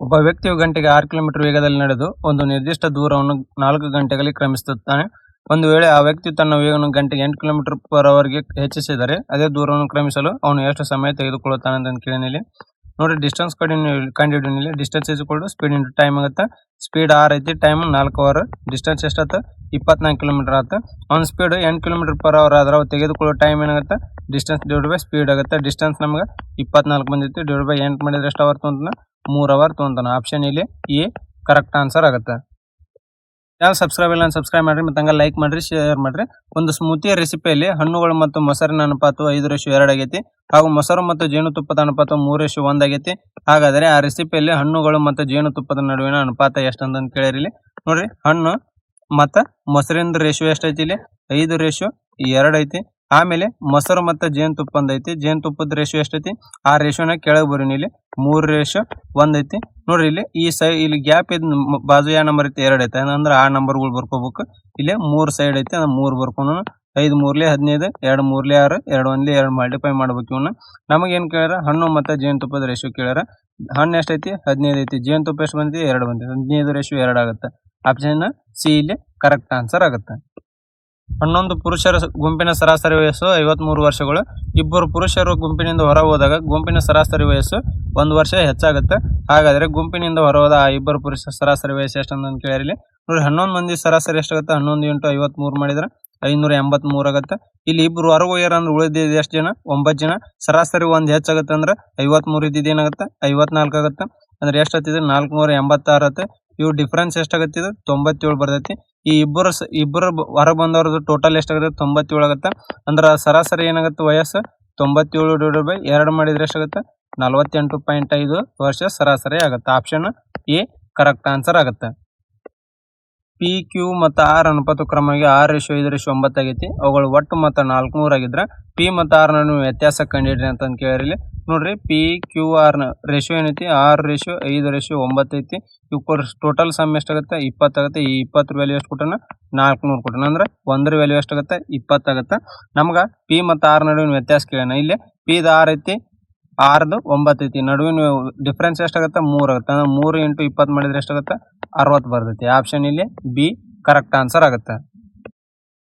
ಒಬ್ಬ ವ್ಯಕ್ತಿಯು ಗಂಟೆಗೆ 6 ಕಿಲೋಮೀಟರ್ ವೇಗದಲ್ಲಿ ನಡೆದು ಒಂದು ನಿರ್ದಿಷ್ಟ ದೂರವನ್ನು 4 ಗಂಟೆಗಳಲ್ಲಿ ಕ್ರಮಿಸುತ್ತಾನೆ. ಒಂದು ವೇಳೆ ಆ ವ್ಯಕ್ತಿ ತನ್ನ ವೇಗವನ್ನು ಗಂಟೆಗೆ 8 ಕಿಲೋಮೀಟರ್ ಪರ್ ಅವರ್ಗೆ ಹೆಚ್ಚಿಸಿದರೆ ಅದೇ ದೂರವನ್ನು ಕ್ರಮಿಸಲು ಅವನು ಎಷ್ಟು ಸಮಯ ತೆಗೆದುಕೊಳ್ಳುತ್ತಾನೆ ಅಂತ ಕೇಳಿನಲ್ಲಿ ನೋಡಿ. ಡಿಸ್ಟೆನ್ಸ್ ಕಂಡುಹಿಡಿಯಲ್ಲಿ distance is equal to speed into time ಆಗುತ್ತೆ. ಸ್ಪೀಡ್ 6 ಐತಿ, ಟೈಮ್ 4 ಅವರ್, ಡಿಸ್ಟೆನ್ಸ್ ಎಷ್ಟಾಯ್ತು 24 ಕಿಲೋಮೀಟರ್ ಆಯ್ತು. ಅವ್ನ ಸ್ಪೀಡ್ 8 ಕಿಲೋಮೀಟರ್ ಪರ್ ಅವರ್ ಆದ್ರೆ ಅವು ತೆಗೆದುಕೊಳ್ಳೋ ಟೈಮ್ ಏನಾಗುತ್ತೆ ಡಿಸ್ಟೆನ್ಸ್ ಡಿವೈಡ್ ಬೈ ಸ್ಪೀಡ್ ಆಗುತ್ತೆ. ಡಿಸ್ಟೆನ್ಸ್ ನಮ್ಗೆ 24 ಬಂದಿತ್ತು, ಡಿವೈಡ್ ಬೈ 8 ಮಾಡಿದ್ರೆ ಎಷ್ಟು ಅವರ್ ತೊಗೊಂತಾನೆ 3 ಅವರ್ ತೊಗೊಂತಾನೆ. ಆಪ್ಷನ್ ಇಲ್ಲಿ ಎ ಕರೆಕ್ಟ್ ಆನ್ಸರ್ ಆಗುತ್ತೆ. ಯಾವ ಸಬ್ಸ್ಕ್ರೈಬ್ ಇಲ್ಲ ಸಬ್ಸ್ಕ್ರೈಬ್ ಮಾಡ್ರಿ, ಮತ್ತೆ ಹಂಗೆ ಲೈಕ್ ಮಾಡ್ರಿ, ಶೇರ್ ಮಾಡ್ರಿ. ಒಂದು ಸ್ಮೂತಿಯ ರೆಸಿಪಿಯಲ್ಲಿ ಹಣ್ಣುಗಳು ಮತ್ತು ಮೊಸರಿನ ಅನುಪಾತ 5:2 ಆಗೈತಿ, ಹಾಗೂ ಮೊಸರು ಮತ್ತು ಜೇನುತುಪ್ಪದ ಅನುಪಾತ 3:1 ಆಗೈತಿ. ಹಾಗಾದರೆ ಆ ರೆಸಿಪಿಯಲ್ಲಿ ಹಣ್ಣುಗಳು ಮತ್ತು ಜೇನುತುಪ್ಪದ ನಡುವಿನ ಅನುಪಾತ ಎಷ್ಟು ಅಂತ ಕೇಳಿರಿ. ನೋಡ್ರಿ, ಹಣ್ಣು ಮತ್ತು ಮೊಸರಿನ ರೇಷಿಯೋ ಎಷ್ಟೈತಿ ಇಲ್ಲಿ 5:2 ಐತಿ. ಆಮೇಲೆ ಮೊಸರು ಮತ್ತು ಜೇನುತುಪ್ಪ ಐತಿ, ಜೇನುತುಪ್ಪದ ರೇಷಿಯೋ ಎಷ್ಟೈತಿ ಆ ರೇಷಿಯೋನ ಕೆಳಗೆ ಬರೀನಿ ಇಲ್ಲಿ 3:1 ಐತಿ. ನೋಡ್ರಿ ಇಲ್ಲಿ ಇಲ್ಲಿ ಗ್ಯಾಪ್ ಇದ್ ಬಾಜು ಯಾವ ನಂಬರ್ ಐತಿ 2 ಐತಿ, ಅಂದ್ರೆ ಆ ನಂಬರ್ಗಳು ಬರ್ಕೋಬೇಕು. ಇಲ್ಲಿ 3 ಸೈಡ್ ಐತಿ, 3 ಬರ್ಕೊಂಡು 5 3 15 2 3 6 2 1 2 ಮಲ್ಟಿಪ್ಲೈ ಮಾಡ್ಬೇಕು. ಇವನ್ನ ನಮಗೇನು ಕೇಳ್ಯಾರ ಹಣ್ಣು ಮತ್ತು ಜೇನುತುಪ್ಪದ ರೇಷಿಯೋ ಕೇಳ್ಯಾರ. ಹಣ್ಣು ಎಷ್ಟೈತಿ 15 ಐತಿ, ಜೇನುತುಪ್ಪ ಎಷ್ಟು ಬಂದೈತಿ 2 ಬಂದೈತಿ, 15:2 ಆಗುತ್ತೆ. ಆಪ್ಷನ್ ಸಿ ಇಲ್ಲಿ ಕರೆಕ್ಟ್ ಆನ್ಸರ್ ಆಗುತ್ತೆ. ಹನ್ನೊಂದು ಪುರುಷರ ಗುಂಪಿನ ಸರಾಸರಿ ವಯಸ್ಸು 53 ವರ್ಷಗಳು. ಇಬ್ಬರು ಪುರುಷರು ಗುಂಪಿನಿಂದ ಹೊರ ಹೋದಾಗ ಗುಂಪಿನ ಸರಾಸರಿ ವಯಸ್ಸು 1 ವರ್ಷ ಹೆಚ್ಚಾಗುತ್ತೆ. ಹಾಗಾದರೆ ಗುಂಪಿನಿಂದ ಹೊರಹೋದ ಆ ಇಬ್ಬರು ಪುರುಷರ ಸರಾಸರಿ ವಯಸ್ಸು ಎಷ್ಟು ಅಂತ ಕೇಳಿರಲಿ. ನೋಡಿ, 11 ಮಂದಿ ಸರಾಸರಿ ಎಷ್ಟಾಗುತ್ತೆ 11 × 53 ಮಾಡಿದ್ರೆ 583 ಆಗುತ್ತೆ. ಇಲ್ಲಿ ಇಬ್ರು ಹೊರಗೆ ಹೋಗ್ಯಾರ ಅಂದ್ರೆ ಉಳಿದಿದ್ದು ಎಷ್ಟು ಜನ 9 ಜನ. ಸರಾಸರಿ 1 ಹೆಚ್ಚಾಗುತ್ತೆ ಅಂದ್ರೆ 53 ಇದ್ದಿದ್ದು ಏನಾಗುತ್ತೆ 54 ಆಗುತ್ತೆ. ಅಂದ್ರೆ ಎಷ್ಟು ಹತ್ತಿದ್ರೆ 486 ಆಗುತ್ತೆ. ಇವು ಡಿಫ್ರೆನ್ಸ್ ಎಷ್ಟಾಗತ್ತಿದೆ 97 ಬರ್ತೈತಿ. ಈ ಇಬ್ಬರು ಹೊರ ಬಂದವ್ರದ್ದು ಟೋಟಲ್ ಎಷ್ಟಾಗುತ್ತೆ 97 ಆಗುತ್ತೆ. ಅಂದ್ರೆ ಸರಾಸರಿ ಏನಾಗುತ್ತೆ ವಯಸ್ಸು 97 / 2 ಮಾಡಿದ್ರೆ ಎಷ್ಟಾಗುತ್ತೆ 48.5 ವರ್ಷ ಸರಾಸರಿ ಆಗುತ್ತೆ. ಆಪ್ಷನ್ ಎ ಕರೆಕ್ಟ್ ಆನ್ಸರ್ ಆಗುತ್ತೆ. ಪಿ ಕ್ಯೂ ಮತ್ತು ಆರ್ ಅನುಪಾತ ಕ್ರಮವಾಗಿ 6:5:9 ಆಗೈತಿ. ಅವುಗಳು ಒಟ್ಟು ಮತ್ತು 400 ಆಗಿದ್ರೆ ಪಿ ಮತ್ತು ಆರ್ ನಡುವೆ ವ್ಯತ್ಯಾಸ ಕಂಡುಹಿಡ್ರಿ ಅಂತ ಕೇಳಿರಲಿ. ನೋಡ್ರಿ, ಪಿ ಕ್ಯೂ ಆರ್ ನ ರೇಷಿಯೋ ಏನೈತಿ 6:5:9 ಐತಿ. ಇವು ಟೋಟಲ್ ಸಮ್ ಎಷ್ಟಾಗುತ್ತೆ 20 ಆಗುತ್ತೆ. ಈ 20 ವ್ಯಾಲ್ಯೂ ಎಷ್ಟು ಕೊಟ್ಟನ 400 ಕೊಟ್ಟನ, ಅಂದ್ರೆ 1 ವ್ಯಾಲ್ಯೂ ಎಷ್ಟಾಗುತ್ತೆ 20 ಆಗುತ್ತೆ. ನಮ್ಗೆ ಪಿ ಮತ್ತು ಆರ್ ನಡುವಿನ ವ್ಯತ್ಯಾಸ ಕೇಳೋಣ. ಇಲ್ಲಿ ಪಿದ 6 ಐತಿ, ಆರ್ದು 9 ಐತಿ. ನಡುವಿನ ಡಿಫ್ರೆನ್ಸ್ ಎಷ್ಟಾಗುತ್ತೆ 3 ಆಗುತ್ತೆ. ಅಂದ್ರೆ 3 × 20 ಮಾಡಿದ್ರೆ ಎಷ್ಟಾಗುತ್ತೆ 60 ಬರ್ತೈತಿ. ಆಪ್ಷನ್ ಇಲ್ಲಿ ಬಿ ಕರೆಕ್ಟ್ ಆನ್ಸರ್ ಆಗುತ್ತೆ.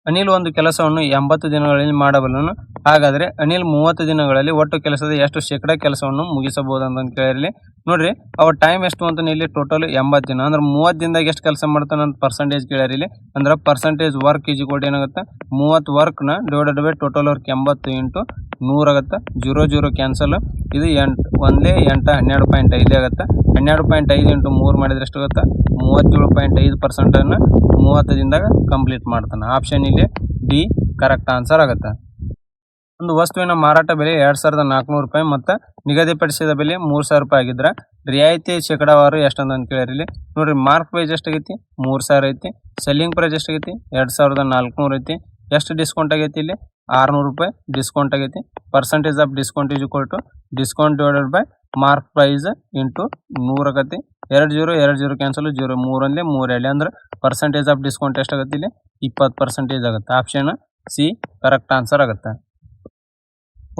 ಅನಿಲ್ ಒಂದು ಕೆಲಸವನ್ನು 80 ದಿನಗಳಲ್ಲಿ ಮಾಡಬಲ್ಲನು. ಹಾಗಾದರೆ ಅನಿಲ್ 30 ದಿನಗಳಲ್ಲಿ ಒಟ್ಟು ಕೆಲಸದ ಎಷ್ಟು ಶೇಕಡಾ ಕೆಲಸವನ್ನು ಮುಗಿಸಬಹುದು ಅಂತ ಕೇಳಿರಲಿ. ನೋಡ್ರಿ, ಅವ್ರ ಟೈಮ್ ಎಷ್ಟು ಅಂತ ಇಲ್ಲಿ ಟೋಟಲ್ 80 ದಿನ, ಅಂದ್ರೆ 30 ದಿನದಾಗ ಎಷ್ಟು ಕೆಲಸ ಮಾಡ್ತಾನೆ ಅಂತ ಪರ್ಸೆಂಟೇಜ್ ಕೇಳಿರಲಿ. ಅಂದ್ರೆ percentage work is equal to ಏನಾಗುತ್ತೆ 30 ವರ್ಕ್ನ ಡಿವೈಡೆಡ್ ಬೈ ಟೋಟಲ್ ವರ್ಕ್ 80 × 100 ಆಗುತ್ತೆ. 0 ಕ್ಯಾನ್ಸಲ್. ಇದು 8 1 8 12.5 ಆಗುತ್ತೆ. 12.5 × 3 ಮಾಡಿದ್ರೆ ಎಷ್ಟು ಆಗುತ್ತೆ 37.5% 30 ದಿನದಾಗ ಕಂಪ್ಲೀಟ್ ಮಾಡ್ತಾನೆ. ಆಪ್ಷನ್ ಇಲ್ಲಿ ಡಿ ಕರೆಕ್ಟ್ ಆನ್ಸರ್ ಆಗುತ್ತೆ. ಒಂದು ವಸ್ತುವಿನ ಮಾರಾಟ ಬೆಲೆ 2400 ರೂಪಾಯಿ ಮತ್ತು ನಿಗದಿಪಡಿಸಿದ ಬೆಲೆ 3000 ರೂಪಾಯಿ ಆಗಿದ್ರೆ ರಿಯಾಯಿತಿ ಶೇಕಡಾವಾರು ಎಷ್ಟಂತ ಕೇಳಿರಲಿ. ನೋಡ್ರಿ, ಮಾರ್ಕ್ ಪ್ರೈಸ್ ಎಷ್ಟಾಗೈತಿ 3000 ಐತಿ. ಸೆಲ್ಲಿಂಗ್ ಪ್ರೈಸ್ ಎಷ್ಟಾಗೈತಿ 2400 ಐತಿ. ಎಷ್ಟು ಡಿಸ್ಕೌಂಟ್ ಆಗೈತಿ ಇಲ್ಲಿ 600 ರೂಪಾಯಿ ಡಿಸ್ಕೌಂಟ್ ಆಗೈತಿ. Percentage of discount is equal to discount divided by mark price into 100 ಆಗತ್ತೆ. 20 ಕ್ಯಾನ್ಸಲ್ 0 3 3 ಅಂದ್ರೆ ಪರ್ಸೆಂಟೇಜ್ ಆಫ್ ಡಿಸ್ಕೌಂಟ್ ಎಷ್ಟಾಗುತ್ತೆ ಇಲ್ಲಿ 20% ಆಗುತ್ತೆ. ಆಪ್ಷನ್ ಸಿ ಕರೆಕ್ಟ್ ಆನ್ಸರ್ ಆಗುತ್ತೆ.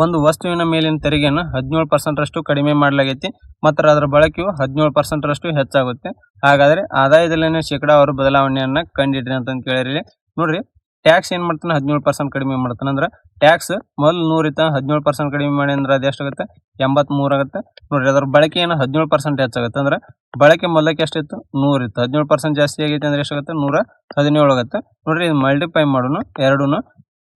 ಒಂದು ವಸ್ತುವಿನ ಮೇಲಿನ ತೆರಿಗೆಯನ್ನು 17% ಕಡಿಮೆ ಮಾಡಲಾಗೈತಿ ಮತ್ತು ಅದರ ಬಳಕೆಯು 17% ಹೆಚ್ಚಾಗುತ್ತೆ. ಹಾಗಾದರೆ ಆದಾಯದಲ್ಲಿನ ಶೇಕಡಾವಾರು ಬದಲಾವಣೆಯನ್ನು ಕಂಡಿಡ್ರಿ ಅಂತ ಕೇಳಿರಿ. ನೋಡ್ರಿ, ಟ್ಯಾಕ್ಸ್ ಏನು ಮಾಡ್ತಾನೆ 17% ಕಡಿಮೆ ಮಾಡ್ತಾನೆ. ಅಂದ್ರೆ ಟ್ಯಾಕ್ಸ್ ಮೊದಲು 100 ಇತ್ತು, 17% ಕಡಿಮೆ ಮಾಡಿ ಅಂದ್ರೆ ಅದು ಎಷ್ಟಾಗುತ್ತೆ 83 ಆಗುತ್ತೆ. ನೋಡ್ರಿ, ಅದರ ಬಳಕೆ ಏನು 17% ಹೆಚ್ಚಾಗುತ್ತೆ. ಅಂದ್ರೆ ಬಳಕೆ ಮೊದಲಕ್ಕೆ ಎಷ್ಟಿತ್ತು 100 ಇತ್ತು, 17% ಜಾಸ್ತಿ ಆಗೈತೆ ಅಂದ್ರೆ ಎಷ್ಟಾಗುತ್ತೆ 117 ಆಗುತ್ತೆ. ನೋಡ್ರಿ, ಇದು ಮಲ್ಟಿಪ್ಲೈ ಮಾಡೋಣ ಎರಡೂ.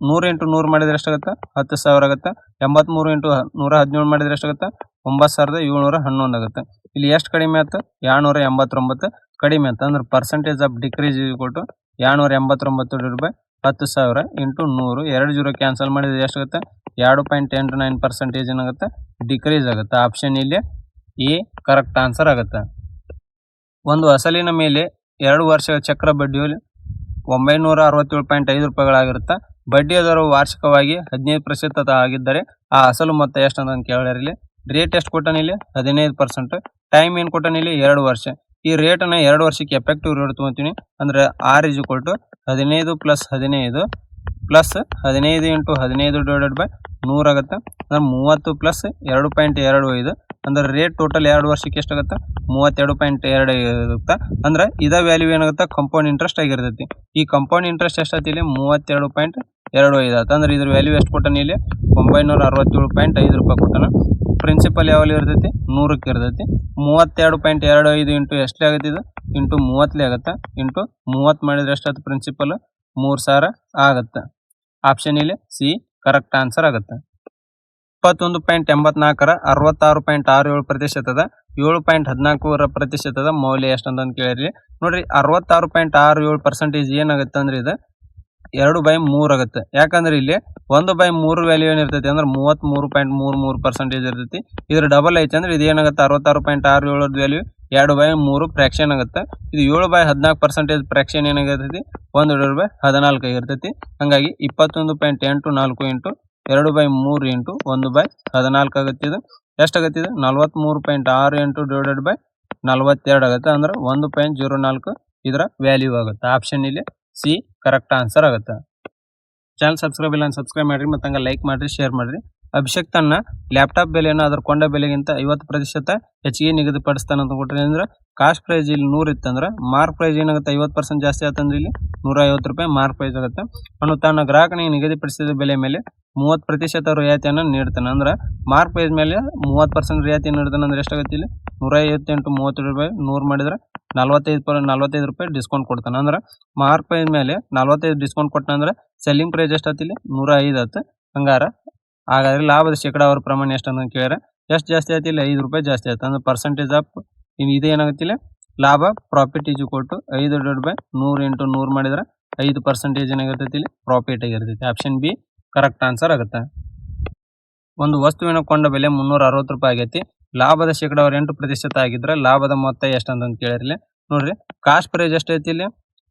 100 × 100 ಮಾಡಿದ್ರೆ ಎಷ್ಟಾಗುತ್ತೆ 10,000 ಆಗುತ್ತೆ. 83 × 117 ಮಾಡಿದ್ರೆ ಎಷ್ಟಾಗುತ್ತೆ 9711 ಆಗುತ್ತೆ. ಇಲ್ಲಿ ಎಷ್ಟು ಕಡಿಮೆ ಆಯ್ತು 289 ಕಡಿಮೆ ಆಯ್ತು. ಅಂದ್ರೆ percentage of decrease equal to 289 / 10,000 × 100. 20 cancel ಮಾಡಿದ್ರೆ ಎಷ್ಟಾಗುತ್ತೆ 2.89% ಏನಾಗುತ್ತೆ ಡಿಕ್ರೀಸ್ ಆಗುತ್ತೆ. ಆಪ್ಷನ್ ಇಲ್ಲಿ ಎ ಕರೆಕ್ಟ್ ಆನ್ಸರ್ ಆಗುತ್ತೆ. ಒಂದು ಅಸಲಿನ ಮೇಲೆ 2 ವರ್ಷಗಳ ಚಕ್ರ ಬಡ್ಡಿಯು 967.5 ರೂಪಾಯಿಗಳಾಗಿರುತ್ತೆ. ಬಡ್ಡಿಯ ದರವು ವಾರ್ಷಿಕವಾಗಿ 15% ಆಗಿದ್ದರೆ ಆ ಅಸಲು ಮೊತ್ತ ಎಷ್ಟು ಅಂತ ಕೇಳಿರಲಿ. ರೇಟ್ ಎಷ್ಟು ಕೊಟ್ಟಾನ ಇಲ್ಲಿ 15%. ಟೈಮ್ ಏನು ಕೊಟ್ಟಾನ ಇಲ್ಲಿ 2 ವರ್ಷ. ಈ ರೇಟನ್ನು 2 ವರ್ಷಕ್ಕೆ ಎಫೆಕ್ಟಿವ್ ರೇಟ್ ತೊಗೊತೀನಿ. ಅಂದರೆ R is equal to 15 + 15 + 15 × 15 divided by 100 ಆಗುತ್ತೆ. ಅಂದ್ರೆ 30 + 2.25 ಅಂದ್ರೆ ರೇಟ್ ಟೋಟಲ್ 2 ವರ್ಷಕ್ಕೆ ಎಷ್ಟಾಗುತ್ತೆ 32.2 ಇರುತ್ತೆ. ಅಂದ್ರೆ ಇದ ವ್ಯಾಲ್ಯೂ ಏನಾಗುತ್ತೆ ಕಂಪೌಂಡ್ ಇಂಟ್ರೆಸ್ಟ್ ಆಗಿರ್ತೈತಿ. ಈ ಕಂಪೌಂಡ್ ಇಂಟ್ರೆಸ್ಟ್ ಎಷ್ಟಾಯ್ತು ಇಲ್ಲಿ 32.25 ಆಯ್ತು. ಅಂದ್ರೆ ಇದ್ರ ವ್ಯಾಲ್ಯೂ ಎಷ್ಟು ಕೊಟ್ಟಾನ ಇಲ್ಲಿ 967.5 ರೂಪಾಯಿ ಕೊಟ್ಟಾನ. ಪ್ರಿನ್ಸಿಪಲ್ ಯಾವಲ್ಲಿ ಇರ್ತೈತಿ 100ಕ್ಕೆ ಇರ್ತೈತಿ. 32.25 ಇಂಟು ಎಷ್ಟೇ ಆಗುತ್ತೆ ಇದು ಇಂಟು 30 ಆಗುತ್ತೆ. ಇಂಟು 30 ಮಾಡಿದ್ರೆ ಎಷ್ಟಾಗುತ್ತೆ ಪ್ರಿನ್ಸಿಪಲ್ 3000 ಆಗುತ್ತೆ. ಆಪ್ಷನ್ ಇಲ್ಲಿ ಸಿ ಕರೆಕ್ಟ್ ಆನ್ಸರ್ ಆಗುತ್ತೆ. 21.84ರ 66.67%, 7.14% ಮೌಲ್ಯ ಎಷ್ಟು ಅಂತ ಕೇಳಿರಿ. ನೋಡ್ರಿ 66.67% ಏನಾಗುತ್ತೆ ಅಂದ್ರೆ ಇದು 2/3 ಆಗುತ್ತೆ. ಯಾಕಂದ್ರೆ ಇಲ್ಲಿ 1/3 ವ್ಯಾಲ್ಯೂ ಏನಿರ್ತೈತಿ ಅಂದ್ರೆ 33.33% ಇರ್ತೈತಿ. ಇದ್ರ ಡಬಲ್ ಐತಿ ಅಂದ್ರೆ ಇದು ಏನಾಗುತ್ತೆ 66.67 ವ್ಯಾಲ್ಯೂ 2/3 ಫ್ರಾಕ್ಷನ್ ಆಗುತ್ತೆ. ಇದು 7/14% ಫ್ರಾಕ್ಷನ್ ಏನಾಗಿರ್ತೈತಿ 1/14 ಆಗಿರ್ತೈತಿ. ಹಂಗಾಗಿ 21.84 ಇಂಟು 2/3 ಇಂಟು 1/14 ಆಗುತ್ತೆ. ಇದು ಎಷ್ಟಾಗುತ್ತೆ ಇದು 43.68 ಡಿವೈಡೆಡ್ ಬೈ 42 ಆಗುತ್ತೆ. ಅಂದ್ರೆ 1.04 ಇದರ ವ್ಯಾಲ್ಯೂ ಆಗುತ್ತೆ. ಆಪ್ಷನ್ ಇಲ್ಲಿ ಸಿ ಕರೆಕ್ಟ್ ಆನ್ಸರ್ ಆಗುತ್ತೆ. ಚಾನಲ್ ಸಬ್ಸ್ಕ್ರೈಬ್ ಇಲ್ಲ ಸಬ್ಸ್ಕ್ರೈಬ್ ಮಾಡಿರಿ ಮತ್ತು ಹಂಗೆ ಲೈಕ್ ಮಾಡಿರಿ ಶೇರ್ ಮಾಡಿರಿ. ಅಭಿಷೇಕ್ ತನ್ನ ಲ್ಯಾಪ್ಟಾಪ್ ಬೆಲೆಯನ್ನು ಅದರ ಕೊಂಡ ಬೆಲೆಗಿಂತ 50% ಹೆಚ್ಚಿಗೆ ನಿಗದಿಪಡಿಸ್ತಾನೆ ಅಂತ ಕೊಟ್ಟರೆ ಅಂದ್ರೆ ಕಾಸ್ಟ್ ಪ್ರೈಸ್ ಇಲ್ಲಿ 100 ಇತ್ತಂದ್ರೆ ಮಾರ್ಕ್ ಪ್ರೈಸ್ ಏನಾಗುತ್ತೆ 50% ಜಾಸ್ತಿ ಆತಂದ್ರೆ ಇಲ್ಲಿ 150 ರೂಪಾಯಿ ಮಾರ್ಕ್ ಪ್ರೈಸ್ ಆಗುತ್ತೆ. ಅವನು ತನ್ನ ಗ್ರಾಹಕನಿಗೆ ನಿಗದಿಪಡಿಸಿದ ಬೆಲೆ ಮೇಲೆ 30% ರಿಯಾಯಿತಿಯನ್ನು ನೀಡ್ತಾನೆ. ಅಂದ್ರೆ ಮಾರ್ಕ್ ಪ್ರೈಸ್ ಮೇಲೆ 30% ರಿಯಾಯಿತಿ ನೀಡ್ತಾನೆ ಅಂದ್ರೆ ಎಷ್ಟಾಗುತ್ತೆ ಇಲ್ಲಿ 150 ಇಂಟು 30 ರೂಪಾಯಿ 100 ಮಾಡಿದ್ರೆ 45 ರೂಪಾಯಿ ಡಿಸ್ಕೌಂಟ್ ಕೊಡ್ತಾನೆ. ಅಂದ್ರೆ ಮಾರ್ಕ್ ಪ್ರೈಸ್ ಮೇಲೆ 45 ಡಿಸ್ಕೌಂಟ್ ಕೊಟ್ಟ ಅಂದ್ರೆ ಸೆಲ್ಲಿಂಗ್ ಪ್ರೈಸ್ ಎಷ್ಟಾಯ್ತು ಇಲ್ಲಿ 105 ಆಯ್ತು. ಹಾಗಾದ್ರೆ ಲಾಭದ ಶೇಕಡಾವಾರು ಪ್ರಮಾಣ ಎಷ್ಟು ಅಂತ ಕೇಳಿದ್ರೆ ಎಷ್ಟು ಜಾಸ್ತಿ ಆಯ್ತು ಇಲ್ಲಿ 5 ರೂಪಾಯಿ ಜಾಸ್ತಿ ಆಯ್ತು. ಅಂದ್ರೆ ಪರ್ಸೆಂಟೇಜ್ ಆಫ್ ಇದೇನಾಗುತ್ತೆ ಇಲ್ಲಿ ಲಾಭ profit is equal to 5 divided by 100 into 100 ಮಾಡಿದ್ರೆ 5% ಏನಾಗಿರ್ತೈತಿ ಇಲ್ಲಿ ಪ್ರಾಫಿಟ್ ಆಗಿರ್ತೈತಿ. ಆಪ್ಷನ್ ಬಿ ಕರೆಕ್ಟ್ ಆನ್ಸರ್ ಆಗುತ್ತೆ. ಒಂದು ವಸ್ತುವಿನ ಕೊಂಡ ಬೆಲೆ 360 ರೂಪಾಯಿ ಆಗೈತಿ. ಲಾಭದ ಶೇಕಡಾವಾರು 8% ಆಗಿದ್ರೆ ಲಾಭದ ಮೊತ್ತ ಎಷ್ಟು ಅಂತ ಕೇಳಿರ್ಲಿ. ನೋಡ್ರಿ ಕಾಸ್ಟ್ ಪ್ರೈಸ್ ಎಷ್ಟೈತಿ ಇಲ್ಲಿ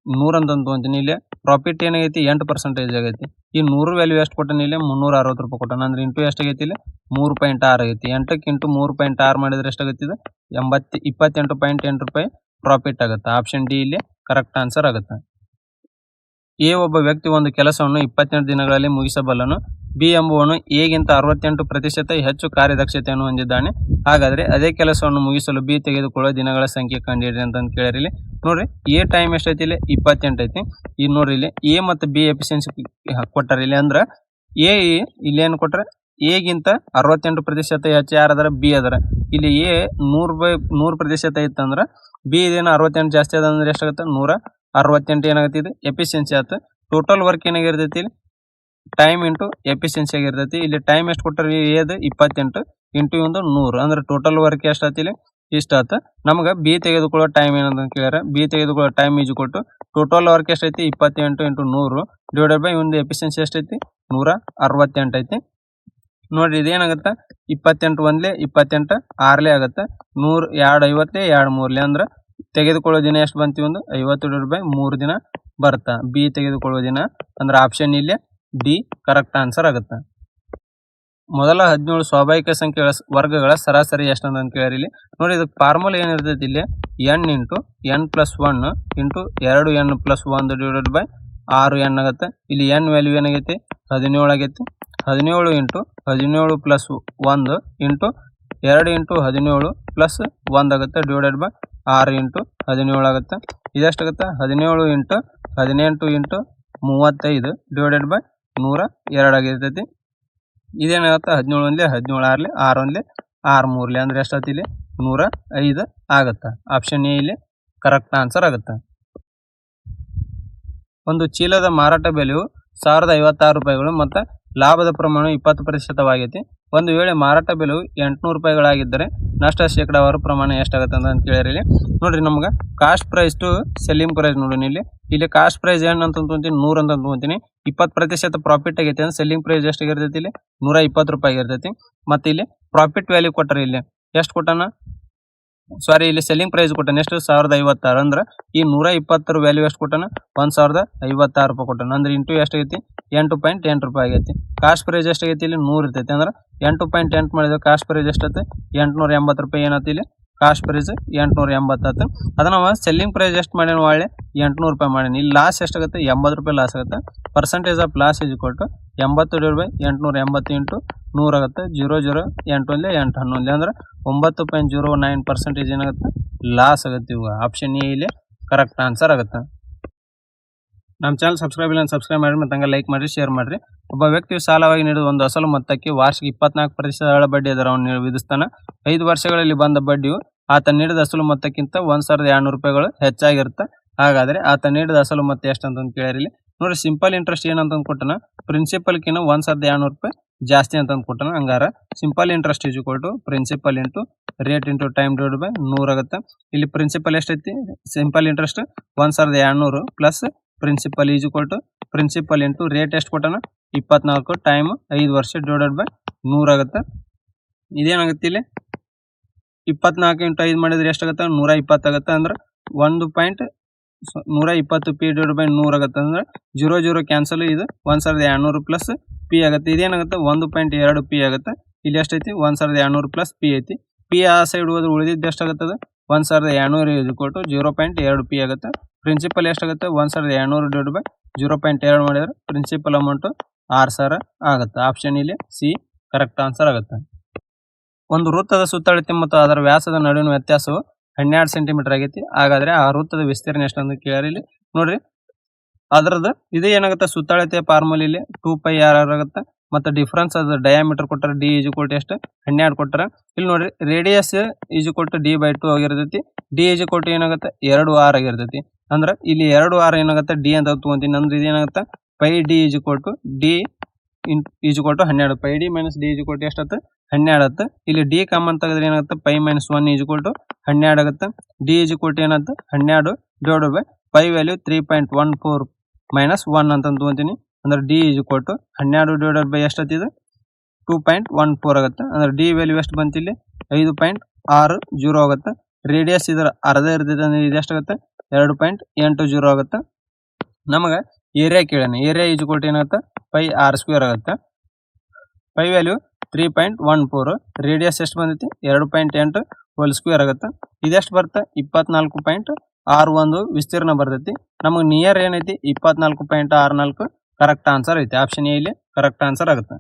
100 ಅಂತ ತೊಗೊಂತೀನಿ. ಇಲ್ಲಿ ಪ್ರಾಫಿಟ್ ಏನಾಗೈತಿ 8% ಆಗೈತಿ. ಈ 100 ವ್ಯಾಲ್ಯೂ ಎಷ್ಟು ಕೊಟ್ಟಾನ ಇಲ್ಲಿ 360 ರೂಪಾಯಿ ಕೊಟ್ಟಾನ. ಅಂದ್ರೆ ಇಂಟು ಎಷ್ಟಾಗೈತಿ ಇಲ್ಲಿ 3.6 ಆಗೈತಿ. 8ಕ್ಕೆ ಇಂಟು 3.6 ಮಾಡಿದ್ರೆ ಎಷ್ಟಾಗೈತಿ ಇದು 28.8 ರೂಪಾಯಿ ಪ್ರಾಫಿಟ್ ಆಗುತ್ತೆ. ಆಪ್ಷನ್ ಡಿ ಇಲ್ಲಿ ಕರೆಕ್ಟ್ ಆನ್ಸರ್ ಆಗುತ್ತೆ. ಎ ಒಬ್ಬ ವ್ಯಕ್ತಿ ಒಂದು ಕೆಲಸವನ್ನು 28 ದಿನಗಳಲ್ಲಿ ಮುಗಿಸಬಲ್ಲನು. ಬಿ ಎಂಬುವನು ಎಗಿಂತ 68% ಹೆಚ್ಚು ಕಾರ್ಯದಕ್ಷತೆಯನ್ನು ಹೊಂದಿದ್ದಾನೆ. ಹಾಗಾದ್ರೆ ಅದೇ ಕೆಲಸವನ್ನು ಮುಗಿಸಲು ಬಿ ತೆಗೆದುಕೊಳ್ಳುವ ದಿನಗಳ ಸಂಖ್ಯೆ ಕಂಡುಹಿಡಿರಿ ಅಂತ ಕೇಳಿರಿ. ನೋಡ್ರಿ ಎ ಟೈಮ್ ಎಷ್ಟೈತಿ ಇಲ್ಲಿ 28 ಐತಿ. ಈಗ ನೋಡ್ರಿ ಇಲ್ಲಿ ಎ ಮತ್ತು ಬಿ ಎಫಿಷಿಯನ್ಸಿ ಕೊಟ್ಟಾರ ಇಲ್ಲಿ. ಅಂದ್ರೆ ಎ ಇಲ್ಲಿ ಏನು ಕೊಟ್ರೆ ಎಗಿಂತ 68% ಹೆಚ್ಚು ಯಾರದಾರ ಬಿ ಅದರ. ಇಲ್ಲಿ ಎ 100% ಇತ್ತಂದ್ರೆ ಬಿ ಇದೇನು 68 ಜಾಸ್ತಿ ಅದ ಅಂದ್ರೆ ಎಷ್ಟಾಗುತ್ತೆ 168 ಏನಾಗುತ್ತೆ ಇದು ಎಫಿಷಿಯನ್ಸಿ ಆಯ್ತು. ಟೋಟಲ್ ವರ್ಕ್ ಏನಾಗಿರ್ತೈತಿ ಇಲ್ಲಿ ಟೈಮ್ ಇಂಟು ಎಫಿಷಿಯನ್ಸಿ ಆಗಿರ್ತೈತಿ. ಇಲ್ಲಿ ಟೈಮ್ ಎಷ್ಟು ಕೊಟ್ಟರೆ ಎದು 28 ಇಂಟು ಒಂದು 100 ಅಂದ್ರೆ ಟೋಟಲ್ ವರ್ಕ್ ಎಷ್ಟಾಯ್ತು ಇಲ್ಲಿ ಇಷ್ಟ ಆಯ್ತು. ನಮ್ಗೆ ಬಿ ತೆಗೆದುಕೊಳ್ಳೋ ಟೈಮ್ ಏನಂತ ಕೇಳಿದ್ರೆ ಬಿ ತೆಗೆದುಕೊಳ್ಳೋ ಟೈಮ್ ಈಜು ಕೊಟ್ಟು ಟೋಟಲ್ ವರ್ಕ್ ಎಷ್ಟೈತಿ 28 ಇಂಟು 100 ಡಿವೈಡೆಡ್ ಬೈ ಒಂದು ಎಫಿಷಿಯನ್ಸಿ ಎಷ್ಟೈತಿ 168 ಐತಿ. ನೋಡ್ರಿ ಇದೇನಾಗುತ್ತೆ 28 ಒಂದ್ಲೆ 28 6 ಆಗುತ್ತೆ. 100 2 50 2 3 ಅಂದ್ರೆ ತೆಗೆದುಕೊಳ್ಳೋ ದಿನ ಎಷ್ಟು ಬಂತೀವಿ ಒಂದು 50 ಡಿವೈಡೆಡ್ ಬೈ 3 ದಿನ ಬರ್ತಾ. ಬಿ ತೆಗೆದುಕೊಳ್ಳುವ ದಿನ ಅಂದ್ರೆ ಆಪ್ಷನ್ ಇಲ್ಲಿ ಡಿ ಕರೆಕ್ಟ್ ಆನ್ಸರ್ ಆಗುತ್ತೆ. ಮೊದಲ 17 ಸ್ವಾಭಾವಿಕ ಸಂಖ್ಯೆಗಳ ವರ್ಗಗಳ ಸರಾಸರಿ ಎಷ್ಟು ಅಂತ ಕೇಳಿರಿ. ನೋಡಿ ಇದಕ್ಕೆ ಫಾರ್ಮುಲಾ ಏನಿರ್ತೈತಿ ಇಲ್ಲಿ n into n+1 into 2n+1 divided by 6n ಆಗುತ್ತೆ. ಇಲ್ಲಿ n ವ್ಯಾಲ್ಯೂ ಏನಾಗೈತಿ 17 ಆಗೈತಿ. 17 into 17 plus 1 into 2 into 17 plus 1 ಆಗುತ್ತೆ ಡಿವೈಡೆಡ್ ಬೈ 6 ಇಂಟು 17 ಆಗುತ್ತೆ. ಇದೆಷ್ಟಾಗುತ್ತೆ 17 ಇಂಟು 18 ಇಂಟು 35 ಡಿವೈಡೆಡ್ ಬೈ 102 ಆಗಿರ್ತೈತಿ. ಇದೇನಾಗುತ್ತೆ 17 ಒಂದ್ಲೆ 17 6ಲೆ 6 ಒಂದ್ಲೆ 6 3ಲೆ ಅಂದ್ರೆ ಎಷ್ಟಾಯ್ತು ಇಲ್ಲಿ 105 ಆಗುತ್ತೆ. ಆಪ್ಷನ್ ಎ ಇಲ್ಲಿ ಕರೆಕ್ಟ್ ಆನ್ಸರ್ ಆಗುತ್ತೆ. ಒಂದು ಚೀಲದ ಮಾರಾಟ ಬೆಲೆಯು 1056 ರೂಪಾಯಿಗಳು ಮತ್ತು ಲಾಭದ ಪ್ರಮಾಣ 20%ಆಗೈತಿ. ಒಂದು ವೇಳೆ ಮಾರಾಟ ಬೆಲೆಯು 800 ರೂಪಾಯಿಗಳಾಗಿದ್ದರೆ ನಷ್ಟ ಶೇಕಡಾವಾರು ಪ್ರಮಾಣ ಎಷ್ಟಾಗುತ್ತೆ ಅಂತ ಕೇಳಿರಿ. ನೋಡ್ರಿ ನಮ್ಗೆ cost price to selling price ನೋಡಿ ಇಲ್ಲಿ ಕಾಸ್ಟ್ ಪ್ರೈಸ್ ಏನು ಅಂತ ತೊಗೊಂತೀನಿ 100 ಅಂತ ತೊಗೊಂತೀನಿ. 20% ಪ್ರಾಫಿಟ್ ಆಗೈತಿ ಅಂದ್ರೆ ಸೆಲ್ಲಿಂಗ್ ಪ್ರೈಸ್ ಎಷ್ಟಾಗಿರ್ತೈತಿ ಇಲ್ಲಿ 120 ರೂಪಾಯಿ ಆಗಿರ್ತೈತಿ. ಮತ್ತು ಇಲ್ಲಿ ಪ್ರಾಫಿಟ್ ವ್ಯಾಲ್ಯೂ ಕೊಟ್ಟರೆ ಇಲ್ಲಿ ಎಷ್ಟು ಕೊಟ್ಟಾನ ಸಾರಿ ಇಲ್ಲಿ ಸೆಲ್ಲಿಂಗ್ ಪ್ರೈಸ್ ಕೊಟ್ಟಾನ ಎಷ್ಟು 1056 ಅಂದ್ರೆ ಈ 120 ವ್ಯಾಲ್ಯೂ ಎಷ್ಟು ಕೊಟ್ಟಾನ 1056 ರೂಪಾಯಿ ಕೊಟ್ಟಾನ. ಅಂದ್ರೆ ಇಂಟು ಎಷ್ಟಾಗೈತಿ 8.8 ರೂಪಾಯಿ ಆಗೈತಿ. ಕಾಸ್ಟ್ ಪ್ರೈಸ್ ಎಷ್ಟಾಗೈತಿ ಇಲ್ಲಿ 100 ಇರ್ತೈತಿ ಅಂದ್ರೆ 8.8 ಮಾಡಿದ್ರೆ ಕಾಸ್ಟ್ ಪ್ರೈಸ್ ಎಷ್ಟೈತೆ 880 ರೂಪಾಯಿ ಏನೈತಿ ಇಲ್ಲಿ ಕಾಸ್ಟ್ ಪ್ರೈಸ್ 880 ಆಯ್ತು. ಅದನ್ನ ನಾವು ಸೆಲ್ಲಿಂಗ್ ಪ್ರೈಸ್ ಎಷ್ಟು ಮಾಡ್ಯಾನ ಒಳ್ಳೆ 800 ರೂಪಾಯಿ ಮಾಡ್ಯಾನ. ಇಲ್ಲಿ ಲಾಸ್ ಎಷ್ಟಾಗುತ್ತೆ 80 ರೂಪಾಯಿ ಲಾಸ್ ಆಗುತ್ತೆ. Percentage of loss is equal to 80/880 into 100 ಆಗುತ್ತೆ. 0.0 8 ಅಂದ್ರೆ 9.09% ಏನಾಗುತ್ತೆ ಲಾಸ್ ಆಗುತ್ತೆ. ಇವಾಗ ಆಪ್ಷನ್ ಎ ಇಲ್ಲಿ ಕರೆಕ್ಟ್ ಆನ್ಸರ್ ಆಗುತ್ತೆ. ನಮ್ಮ ಚಾನಲ್ ಸಬ್ಸ್ಕ್ರೈಬ್ ಇಲ್ಲ ಸಬ್ಸ್ಕ್ರೈಬ್ ಮಾಡಿ ಮತ್ತು ಹಂಗೆ ಲೈಕ್ ಮಾಡಿ ಶೇರ್ ಮಾಡಿರಿ. ಒಬ್ಬ ವ್ಯಕ್ತಿಯು ಸಾಲವಾಗಿ ನೀಡಿದ ಒಂದು ಅಸಲು ಮೊತ್ತಕ್ಕೆ ವಾರ್ಷಿಕ 24% ಬಡ್ಡಿ ದರವನ್ನು ವಿಧಿಸ್ತಾನೆ. 5 ವರ್ಷಗಳಲ್ಲಿ ಬಂದ ಬಡ್ಡಿಯು ಆತ ನೀಡಿದ ಅಸಲು ಮೊತ್ತಕ್ಕಿಂತ 1200 ರೂಪಾಯಿಗಳು ಹೆಚ್ಚಾಗಿರುತ್ತೆ. ಹಾಗಾದರೆ ಆತ ನೀಡಿದ ಅಸಲು ಮೊತ್ತ ಎಷ್ಟು ಅಂತ ಕೇಳಿರಿ. ನೋಡಿ, ಸಿಂಪಲ್ ಇಂಟ್ರೆಸ್ಟ್ ಏನಂತ ಕೊಟ್ಟನ, ಪ್ರಿನ್ಸಿಪಲ್ಕಿನ್ನ 1200 ರೂಪಾಯಿ ಜಾಸ್ತಿ ಅಂತ ಕೊಟ್ಟನ. ಹಂಗಾರ simple interest is equal to principal into rate into time divide by 100 ಆಗುತ್ತೆ. ಇಲ್ಲಿ ಪ್ರಿನ್ಸಿಪಲ್ ಎಷ್ಟೈತಿ, simple interest 1200 plus principal is equal to principal into rate ಎಷ್ಟು ಕೊಟ್ಟನ 24 ಟೈಮ್ 5 ವರ್ಷ ಡಿವೈಡೆಡ್ ಬೈ 100 ಆಗುತ್ತೆ. ಇದೇನಾಗುತ್ತೆ ಇಲ್ಲಿ 24 ಇಂಟು 5 ಮಾಡಿದ್ರೆ ಎಷ್ಟಾಗುತ್ತೆ 120 ಆಗುತ್ತೆ. ಅಂದ್ರೆ 1.120 ಪಿ ಡಿವೈಡ್ ಬೈ 100 ಆಗುತ್ತೆ. ಅಂದ್ರೆ 0 ಕ್ಯಾನ್ಸಲ್, ಇದು 1200 ಪ್ಲಸ್ ಪಿ ಆಗುತ್ತೆ. ಇದೇನಾಗುತ್ತೆ 1.2 ಪಿ ಆಗುತ್ತೆ. ಇಲ್ಲಿ ಎಷ್ಟೈತಿ 1200 ಪ್ಲಸ್ ಪಿ ಐತಿ. ಪಿ ಆ ಸೈಡ್ ಹೋದ್ರೆ ಉಳಿದಿದ್ದು ಎಷ್ಟಾಗುತ್ತದೆ 1200 ಇಸ್ ಈಕ್ವಲ್ ಟು 0.2 ಪಿ ಆಗುತ್ತೆ. ಪ್ರಿನ್ಸಿಪಲ್ ಎಷ್ಟಾಗುತ್ತೆ 1200 ಡಿವೈಡ್ ಬೈ 0.2 ಮಾಡಿದ್ರೆ ಪ್ರಿನ್ಸಿಪಲ್ ಅಮೌಂಟು 6000 ಆಗುತ್ತೆ. ಆಪ್ಷನ್ ಇಲ್ಲಿ ಸಿ ಕರೆಕ್ಟ್ ಆನ್ಸರ್ ಆಗುತ್ತೆ. ಒಂದು ವೃತ್ತದ ಸುತ್ತಳತೆ ಮತ್ತು ಅದರ ವ್ಯಾಸದ ನಡುವಿನ ವ್ಯತ್ಯಾಸವು 12 ಸೆಂಟಿಮೀಟರ್ ಆಗೈತಿ. ಹಾಗಾದ್ರೆ ಆ ವೃತ್ತದ ವಿಸ್ತೀರ್ಣ ಎಷ್ಟು ಅಂತ ಕೇಳಿ ಇಲ್ಲಿ ನೋಡ್ರಿ. ಅದ್ರದ್ದು ಇದು ಏನಾಗುತ್ತೆ ಸುತ್ತಳತೆ ಫಾರ್ಮುಲಾ ಇಲ್ಲಿ 2πr ಆಗುತ್ತೆ. ಮತ್ತು ಡಿಫ್ರೆನ್ಸ್ ಅದು ಡಯಾಮೀಟರ್ ಕೊಟ್ಟರೆ ಡಿ ಈಸ್ ಈಕ್ವಲ್ ಟು ಎಷ್ಟು 12 ಕೊಟ್ಟರೆ. ಇಲ್ಲಿ ನೋಡ್ರಿ radius is equal to d/2 ಆಗಿರ್ತೈತಿ. ಡಿ ಈಸ್ ಈಕ್ವಲ್ ಟು ಏನಾಗುತ್ತೆ 2r ಆಗಿರ್ತೈತಿ. ಅಂದ್ರೆ ಇಲ್ಲಿ 2r ಏನಾಗುತ್ತೆ ಡಿ ಅಂತ ತಗೊಂತೀನಿ. ಅಂದ್ರೆ ಇದೇನಾಗುತ್ತೆ pi D is equal to D is equal to 12. Pi D minus D is equal to ಎಷ್ಟಾಗುತ್ತೆ 12 ಆಗುತ್ತೆ. ಇಲ್ಲಿ ಡಿ ಕಾಮನ್ ತೆಗೆದ್ರೆ ಏನಾಗುತ್ತೆ pi minus 1 is equal to 12 ಆಗುತ್ತೆ. ಡಿ ಈಸ್ ಈಕ್ವಲ್ ಟು ಏನಾಗುತ್ತೆ 12 divide by pi value 3.14 minus 1 ಅಂತ ತಗೊಂತೀನಿ. ಅಂದ್ರೆ D is equal to 12 divided by ಎಷ್ಟತ್ತಿದೆ 2.14 ಆಗುತ್ತೆ. ಅಂದ್ರೆ ಡಿ ವ್ಯಾಲ್ಯೂ ಎಷ್ಟು ಬಂತು ಇಲ್ಲಿ 5.60 ಆಗುತ್ತೆ. ರೇಡಿಯಸ್ ಇದರ ಅರ್ಧ ಇರ್ತೈತೆ ಅಂದ್ರೆ ಇದು ಎಷ್ಟಾಗುತ್ತೆ 2.80 ಆಗುತ್ತೆ. ನಮಗೆ ಏರಿಯಾ ಕೇಳೋಣ. ಏರಿಯಾ ಈಸ್ ಈಕ್ವಲ್ ಟು ಏನಾಗುತ್ತೆ ಪೈ r² ಆಗುತ್ತೆ. ಪೈ ವ್ಯಾಲ್ಯೂ 3.14, ರೇಡಿಯಸ್ ಎಷ್ಟು ಬಂದೈತಿ 2.8 ಹೋಲ್ ಸ್ಕ್ವೇರ್ ಆಗುತ್ತೆ. ಇದೆಷ್ಟು ಬರುತ್ತೆ 24.61 ವಿಸ್ತೀರ್ಣ ಬರ್ತೈತಿ. ನಮಗೆ ನಿಯರ್ ಏನೈತಿ 24.64 ಕರೆಕ್ಟ್ ಆನ್ಸರ್ ಐತಿ. ಆಪ್ಷನ್ ಎ ಇಲ್ಲಿ ಕರೆಕ್ಟ್ ಆನ್ಸರ್ ಆಗುತ್ತೆ.